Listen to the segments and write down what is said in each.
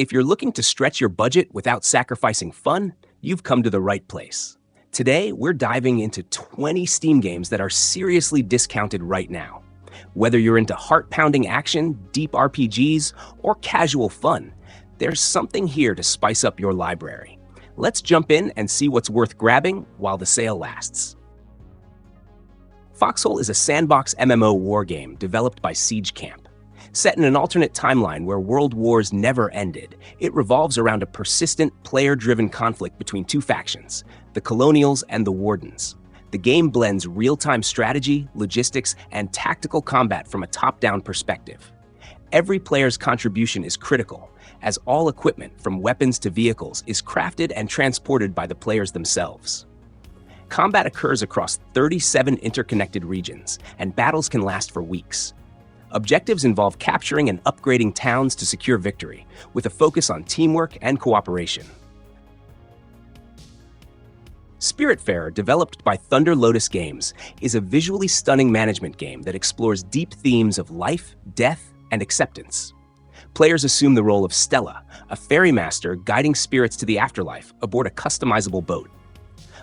If you're looking to stretch your budget without sacrificing fun, you've come to the right place. Today, we're diving into 20 Steam games that are seriously discounted right now. Whether you're into heart-pounding action, deep RPGs, or casual fun, there's something here to spice up your library. Let's jump in and see what's worth grabbing while the sale lasts. Foxhole is a sandbox MMO war game developed by Siege Camp. Set in an alternate timeline where world wars never ended, it revolves around a persistent, player-driven conflict between two factions, the Colonials and the Wardens. The game blends real-time strategy, logistics, and tactical combat from a top-down perspective. Every player's contribution is critical, as all equipment, from weapons to vehicles, is crafted and transported by the players themselves. Combat occurs across 37 interconnected regions, and battles can last for weeks. Objectives involve capturing and upgrading towns to secure victory, with a focus on teamwork and cooperation. Spiritfarer, developed by Thunder Lotus Games, is a visually stunning management game that explores deep themes of life, death, and acceptance. Players assume the role of Stella, a fairy master guiding spirits to the afterlife aboard a customizable boat.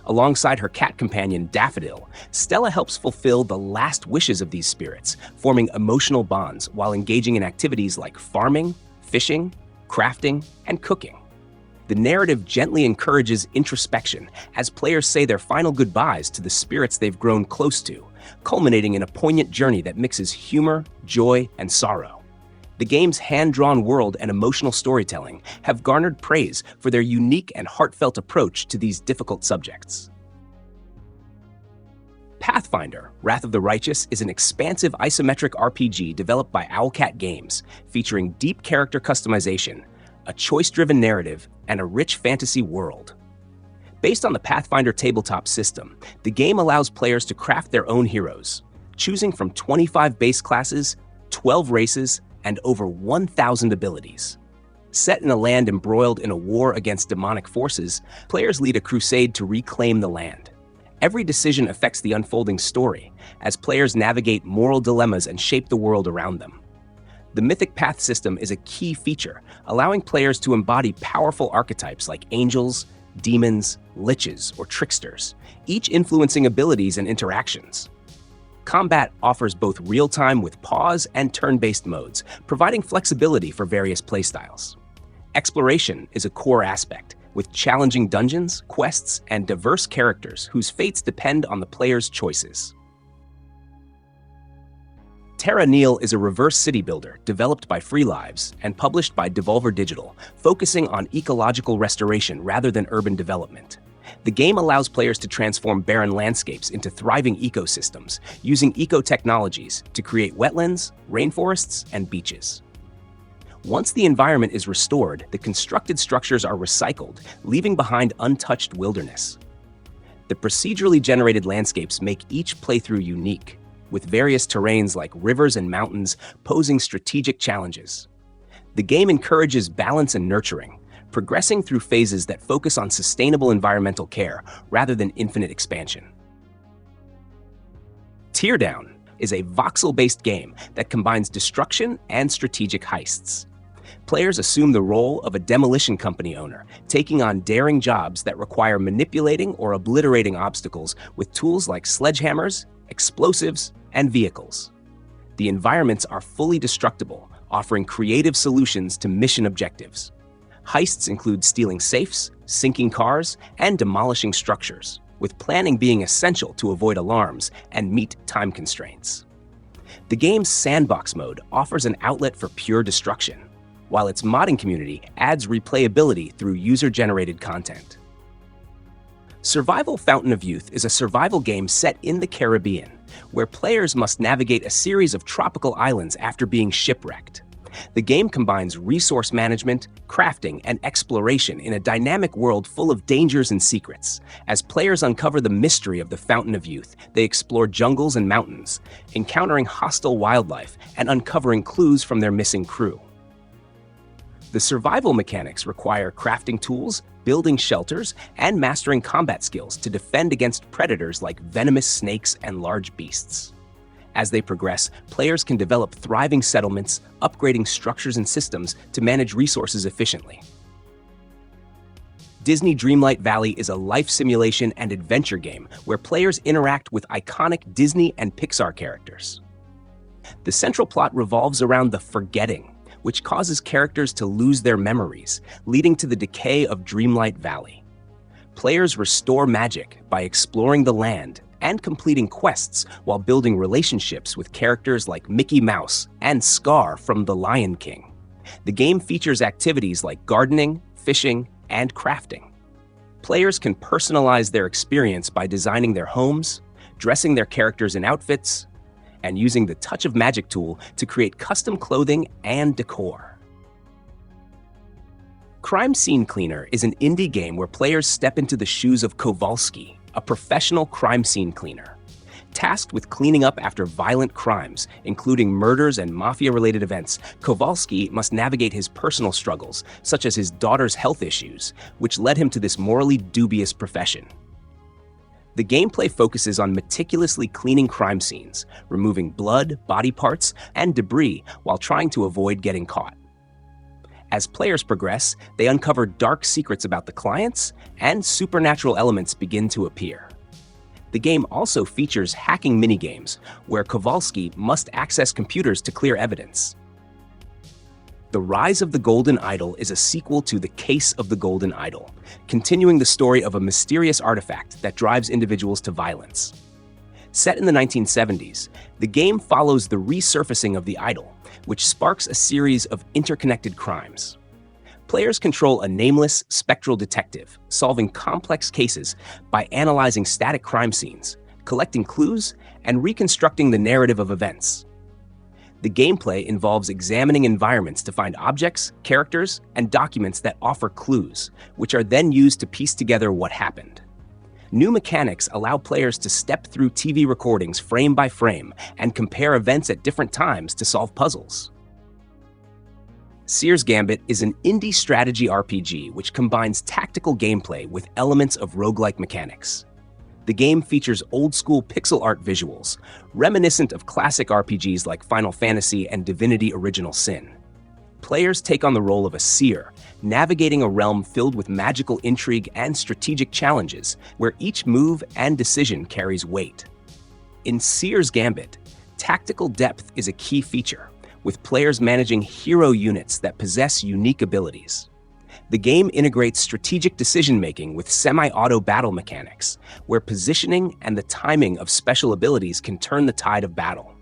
Alongside her cat companion, Daffodil, Stella helps fulfill the last wishes of these spirits, forming emotional bonds while engaging in activities like farming, fishing, crafting, and cooking. The narrative gently encourages introspection as players say their final goodbyes to the spirits they've grown close to, culminating in a poignant journey that mixes humor, joy, and sorrow. The game's hand-drawn world and emotional storytelling have garnered praise for their unique and heartfelt approach to these difficult subjects. Pathfinder, Wrath of the Righteous is an expansive isometric RPG developed by Owlcat Games, featuring deep character customization, a choice-driven narrative, and a rich fantasy world. Based on the Pathfinder tabletop system, the game allows players to craft their own heroes, choosing from 25 base classes, 12 races, and over 1,000 abilities. Set in a land embroiled in a war against demonic forces, players lead a crusade to reclaim the land. Every decision affects the unfolding story, as players navigate moral dilemmas and shape the world around them. The Mythic Path system is a key feature, allowing players to embody powerful archetypes like angels, demons, liches, or tricksters, each influencing abilities and interactions. Combat offers both real-time with pause and turn-based modes, providing flexibility for various playstyles. Exploration is a core aspect, with challenging dungeons, quests, and diverse characters whose fates depend on the player's choices. Terra Nil is a reverse city builder developed by Free Lives and published by Devolver Digital, focusing on ecological restoration rather than urban development. The game allows players to transform barren landscapes into thriving ecosystems, using eco-technologies to create wetlands, rainforests, and beaches. Once the environment is restored, the constructed structures are recycled, leaving behind untouched wilderness. The procedurally generated landscapes make each playthrough unique, with various terrains like rivers and mountains posing strategic challenges. The game encourages balance and nurturing, progressing through phases that focus on sustainable environmental care rather than infinite expansion. Teardown is a voxel-based game that combines destruction and strategic heists. Players assume the role of a demolition company owner, taking on daring jobs that require manipulating or obliterating obstacles with tools like sledgehammers, explosives, and vehicles. The environments are fully destructible, offering creative solutions to mission objectives. Heists include stealing safes, sinking cars, and demolishing structures, with planning being essential to avoid alarms and meet time constraints. The game's sandbox mode offers an outlet for pure destruction, while its modding community adds replayability through user-generated content. Survival Fountain of Youth is a survival game set in the Caribbean, where players must navigate a series of tropical islands after being shipwrecked. The game combines resource management, crafting, and exploration in a dynamic world full of dangers and secrets. As players uncover the mystery of the Fountain of Youth, they explore jungles and mountains, encountering hostile wildlife and uncovering clues from their missing crew. The survival mechanics require crafting tools, building shelters, and mastering combat skills to defend against predators like venomous snakes and large beasts. As they progress, players can develop thriving settlements, upgrading structures and systems to manage resources efficiently. Disney Dreamlight Valley is a life simulation and adventure game where players interact with iconic Disney and Pixar characters. The central plot revolves around the forgetting, which causes characters to lose their memories, leading to the decay of Dreamlight Valley. Players restore magic by exploring the land and completing quests while building relationships with characters like Mickey Mouse and Scar from The Lion King. The game features activities like gardening, fishing, and crafting. Players can personalize their experience by designing their homes, dressing their characters in outfits, and using the Touch of Magic tool to create custom clothing and decor. Crime Scene Cleaner is an indie game where players step into the shoes of Kowalski, a professional crime scene cleaner. Tasked with cleaning up after violent crimes, including murders and mafia-related events, Kowalski must navigate his personal struggles, such as his daughter's health issues, which led him to this morally dubious profession. The gameplay focuses on meticulously cleaning crime scenes, removing blood, body parts, and debris while trying to avoid getting caught. As players progress, they uncover dark secrets about the clients, and supernatural elements begin to appear. The game also features hacking minigames, where Kowalski must access computers to clear evidence. The Rise of the Golden Idol is a sequel to The Case of the Golden Idol, continuing the story of a mysterious artifact that drives individuals to violence. Set in the 1970s, the game follows the resurfacing of the idol, which sparks a series of interconnected crimes. Players control a nameless, spectral detective, solving complex cases by analyzing static crime scenes, collecting clues, and reconstructing the narrative of events. The gameplay involves examining environments to find objects, characters, and documents that offer clues, which are then used to piece together what happened. New mechanics allow players to step through TV recordings frame by frame and compare events at different times to solve puzzles. Seer's Gambit is an indie strategy RPG which combines tactical gameplay with elements of roguelike mechanics. The game features old-school pixel art visuals, reminiscent of classic RPGs like Final Fantasy and Divinity: Original Sin. Players take on the role of a seer, navigating a realm filled with magical intrigue and strategic challenges, where each move and decision carries weight. In Seer's Gambit, tactical depth is a key feature, with players managing hero units that possess unique abilities. The game integrates strategic decision-making with semi-auto battle mechanics, where positioning and the timing of special abilities can turn the tide of battle.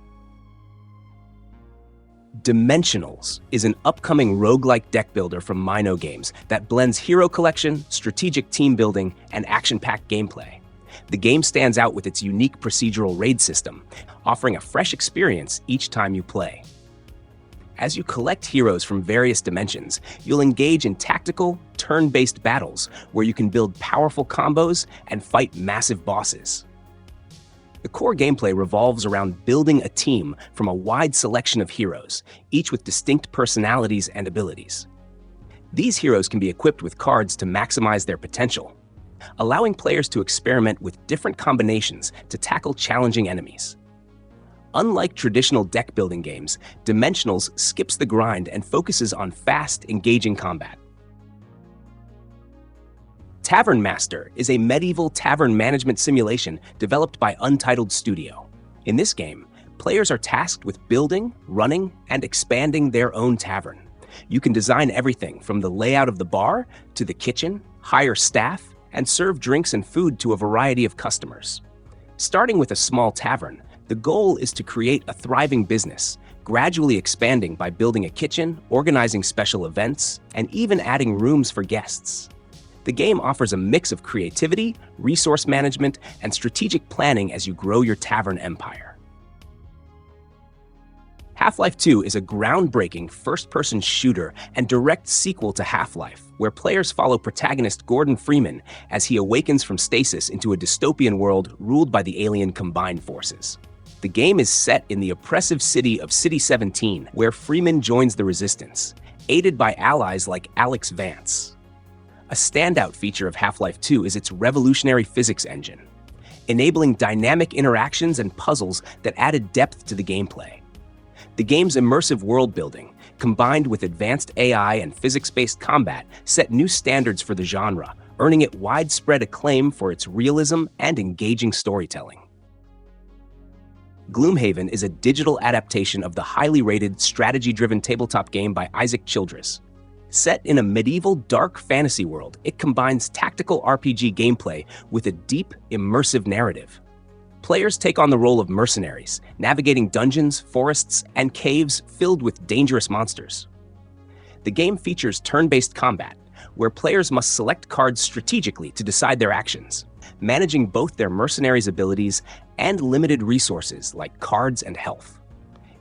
Dimensionals is an upcoming roguelike deck builder from Mino Games that blends hero collection, strategic team building, and action-packed gameplay. The game stands out with its unique procedural raid system, offering a fresh experience each time you play. As you collect heroes from various dimensions, you'll engage in tactical, turn-based battles where you can build powerful combos and fight massive bosses. The core gameplay revolves around building a team from a wide selection of heroes, each with distinct personalities and abilities. These heroes can be equipped with cards to maximize their potential, allowing players to experiment with different combinations to tackle challenging enemies. Unlike traditional deck-building games, Dimensionals skips the grind and focuses on fast, engaging combat. Tavern Master is a medieval tavern management simulation developed by Untitled Studio. In this game, players are tasked with building, running, and expanding their own tavern. You can design everything from the layout of the bar to the kitchen, hire staff, and serve drinks and food to a variety of customers. Starting with a small tavern, the goal is to create a thriving business, gradually expanding by building a kitchen, organizing special events, and even adding rooms for guests. The game offers a mix of creativity, resource management, and strategic planning as you grow your tavern empire. Half-Life 2 is a groundbreaking first-person shooter and direct sequel to Half-Life, where players follow protagonist Gordon Freeman as he awakens from stasis into a dystopian world ruled by the alien Combined Forces. The game is set in the oppressive city of City-17, where Freeman joins the Resistance, aided by allies like Alex Vance. A standout feature of Half-Life 2 is its revolutionary physics engine. enabling dynamic interactions and puzzles that added depth to the gameplay. The game's immersive world building, combined with advanced AI and physics-based combat, set new standards for the genre, earning it widespread acclaim for its realism and engaging storytelling. Gloomhaven is a digital adaptation of the highly rated, strategy-driven tabletop game by Isaac Childress. Set in a medieval dark fantasy world, it combines tactical RPG gameplay with a deep, immersive narrative. Players take on the role of mercenaries, navigating dungeons, forests, and caves filled with dangerous monsters. The game features turn-based combat, where players must select cards strategically to decide their actions, managing both their mercenaries' abilities and limited resources like cards and health.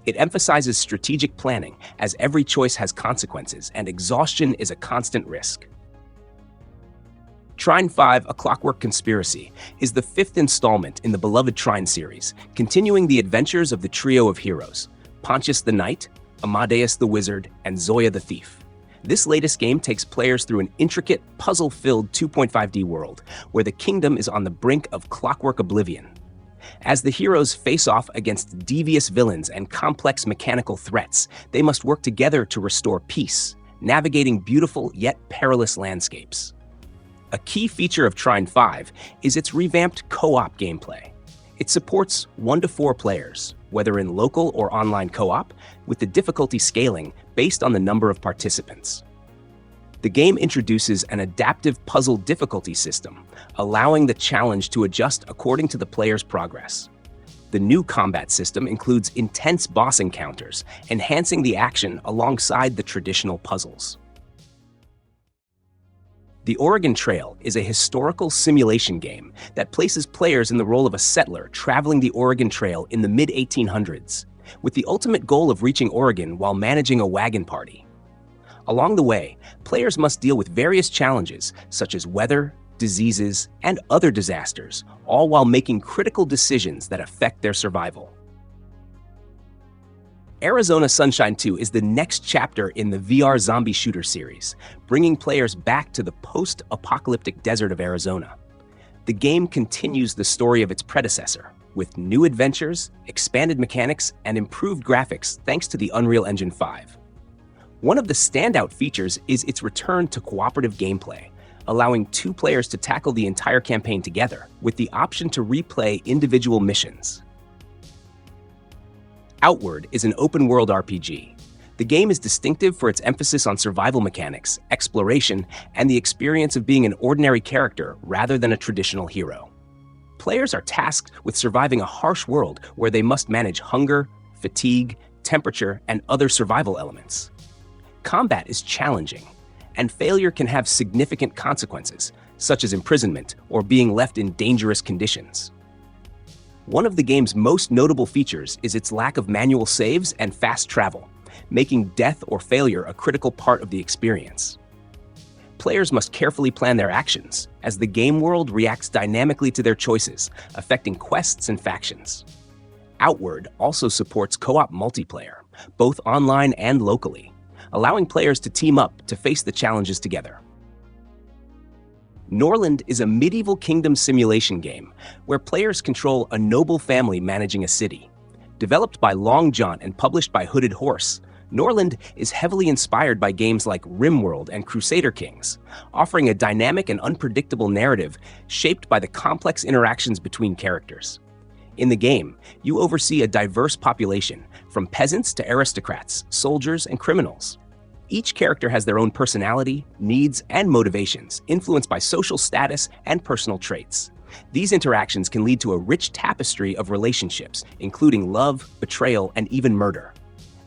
It emphasizes strategic planning, as every choice has consequences and exhaustion is a constant risk. Trine 5: A Clockwork Conspiracy is the fifth installment in the beloved Trine series, continuing the adventures of the trio of heroes, Pontius the Knight, Amadeus the Wizard, and Zoya the Thief. This latest game takes players through an intricate, puzzle-filled 2.5D world, where the kingdom is on the brink of clockwork oblivion. As the heroes face off against devious villains and complex mechanical threats, they must work together to restore peace, navigating beautiful yet perilous landscapes. A key feature of Trine 5 is its revamped co-op gameplay. It supports 1 to 4 players, whether in local or online co-op, with the difficulty scaling based on the number of participants. The game introduces an adaptive puzzle difficulty system, allowing the challenge to adjust according to the player's progress. The new combat system includes intense boss encounters, enhancing the action alongside the traditional puzzles. The Oregon Trail is a historical simulation game that places players in the role of a settler traveling the Oregon Trail in the mid-1800s, with the ultimate goal of reaching Oregon while managing a wagon party. Along the way, players must deal with various challenges such as weather, diseases, and other disasters, all while making critical decisions that affect their survival. Arizona Sunshine 2 is the next chapter in the VR zombie shooter series, bringing players back to the post-apocalyptic desert of Arizona. The game continues the story of its predecessor, with new adventures, expanded mechanics, and improved graphics thanks to the Unreal Engine 5. One of the standout features is its return to cooperative gameplay, allowing 2 players to tackle the entire campaign together, with the option to replay individual missions. Outward is an open-world RPG. The game is distinctive for its emphasis on survival mechanics, exploration, and the experience of being an ordinary character rather than a traditional hero. Players are tasked with surviving a harsh world where they must manage hunger, fatigue, temperature, and other survival elements. Combat is challenging, and failure can have significant consequences, such as imprisonment or being left in dangerous conditions. One of the game's most notable features is its lack of manual saves and fast travel, making death or failure a critical part of the experience. Players must carefully plan their actions, as the game world reacts dynamically to their choices, affecting quests and factions. Outward also supports co-op multiplayer, both online and locally, allowing players to team up to face the challenges together. Norland is a medieval kingdom simulation game where players control a noble family managing a city. Developed by Long John and published by Hooded Horse, Norland is heavily inspired by games like RimWorld and Crusader Kings, offering a dynamic and unpredictable narrative shaped by the complex interactions between characters. In the game, you oversee a diverse population, from peasants to aristocrats, soldiers, and criminals. Each character has their own personality, needs, and motivations, influenced by social status and personal traits. These interactions can lead to a rich tapestry of relationships, including love, betrayal, and even murder.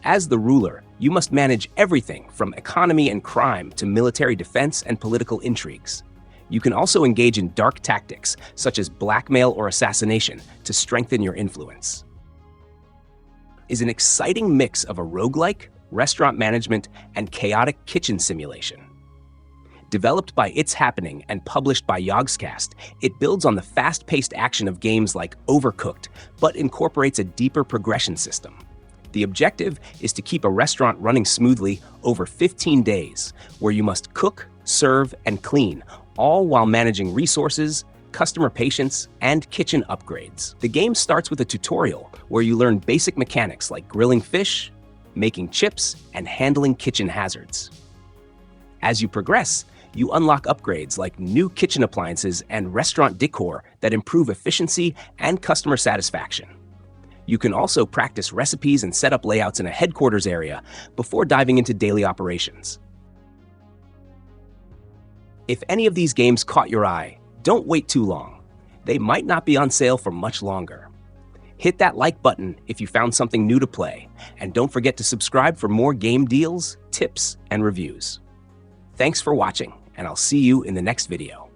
As the ruler, you must manage everything from economy and crime to military defense and political intrigues. You can also engage in dark tactics, such as blackmail or assassination, to strengthen your influence. Is an exciting mix of a roguelike, restaurant management, and chaotic kitchen simulation. Developed by It's Happening and published by Yogscast, it builds on the fast-paced action of games like Overcooked, but incorporates a deeper progression system. The objective is to keep a restaurant running smoothly over 15 days, where you must cook, serve, and clean, all while managing resources, customer patience, and kitchen upgrades. The game starts with a tutorial where you learn basic mechanics like grilling fish, making chips, and handling kitchen hazards. As you progress, you unlock upgrades like new kitchen appliances and restaurant decor that improve efficiency and customer satisfaction. You can also practice recipes and set up layouts in a headquarters area before diving into daily operations. If any of these games caught your eye, don't wait too long. They might not be on sale for much longer. Hit that like button if you found something new to play, and don't forget to subscribe for more game deals, tips, and reviews. Thanks for watching, and I'll see you in the next video.